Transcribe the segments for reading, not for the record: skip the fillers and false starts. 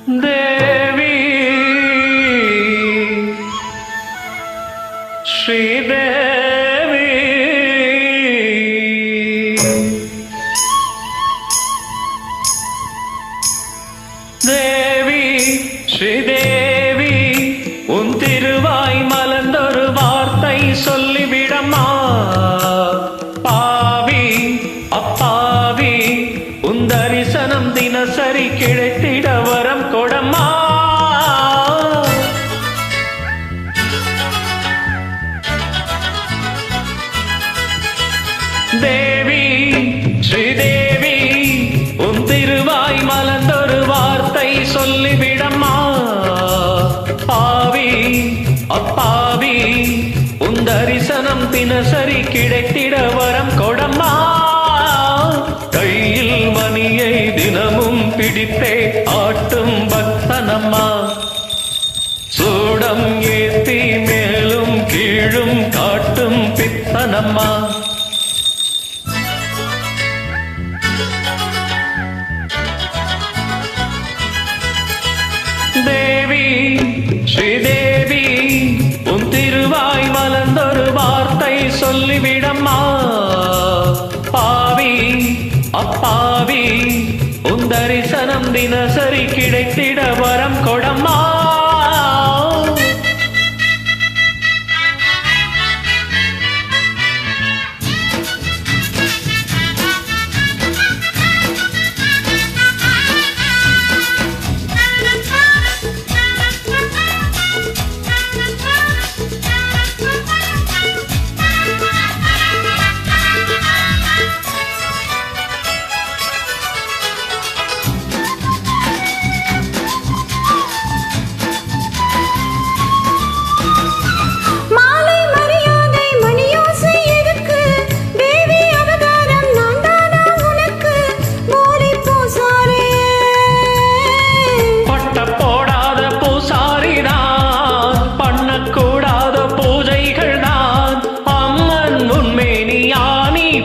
தேவி ஸ்ரீதேவி தேவி ஸ்ரீதேவி உன் திருவாய் மலர்ந்தொரு வார்த்தை சொல்லிவிடம்மா. பாவி அப்பாவி உன் தரிசனம் தினசரி கிடைத்திட வரம் கொடம்மா. தேவி ஸ்ரீதேவி உன் திருவாய் மலர்ந்தொரு வார்த்தை சொல்லிவிடம்மா. பாவி அப்பாவி உன் தரிசனம் தினசரி கிடைத்திட வரம் கொடம்மா. கையில் மணியை தினமும் பிடித்தே ஆட்டும் பக்தனம்மா. சூடம் ஏத்தி மேலும் கீழும் காட்டும் பித்தனம்மா. தேவி ஸ்ரீதேவி உன் திருவாய் மலர்ந்தொரு வார்த்தை சொல்லிவிடம்மா. பாவி அப்பாவி உன் தரிசனம் தினசரி கிடைத்திட வரம் கொடம்மா.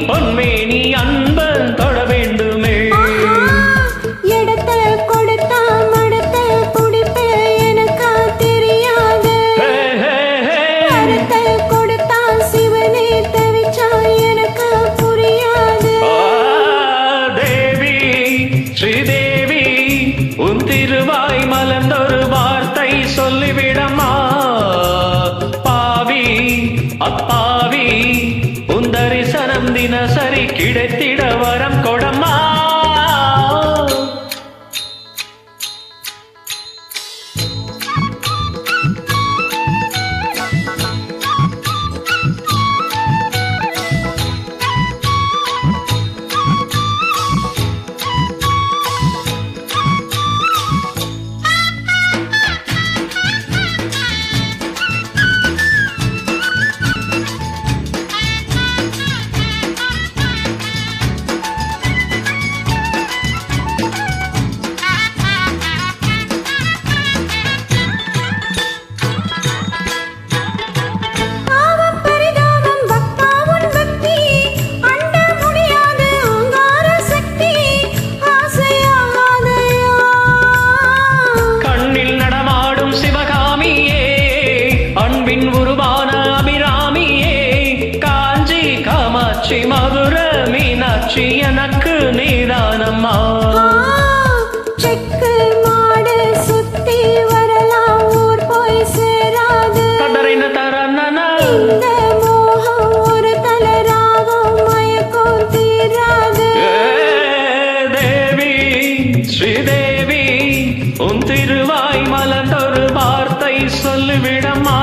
பொன்மேனி அன்பன் தொட வேண்டுமே. எடுத்த கொடுத்த மடுத்த குடிப்பு எனக்கு தெரியாது. அடுத்த கொடுத்த சிவனே தவிச்சா எனக்கு புரியாது. தேவி ஸ்ரீதேவி உன் திருவாய் மலர்ந்தொரு வார்த்தை சொல்லிவிடம்மா. பாவி அப்பாவி உன் தரிசனம் தினசரி கிடைத்திட வரம் கொடம்மா. மதுர மீனாட்சி எனக்கு நீதானம்மா. செக்கு மாடு சுத்தி வரலாம் ஊர் போய் சேராது. இந்த மோகம் ஒரு தலராகும் மயக்கம் தீராது. தேவி ஸ்ரீதேவி உன் திருவாய் மலர்ந்தொரு வார்த்தை சொல்லிவிடம்மா.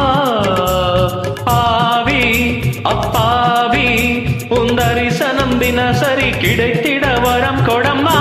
பாவி அப்பாவி உன் தரிசனம் தினசரி கிடைத்திட வரம் கொடம்மா.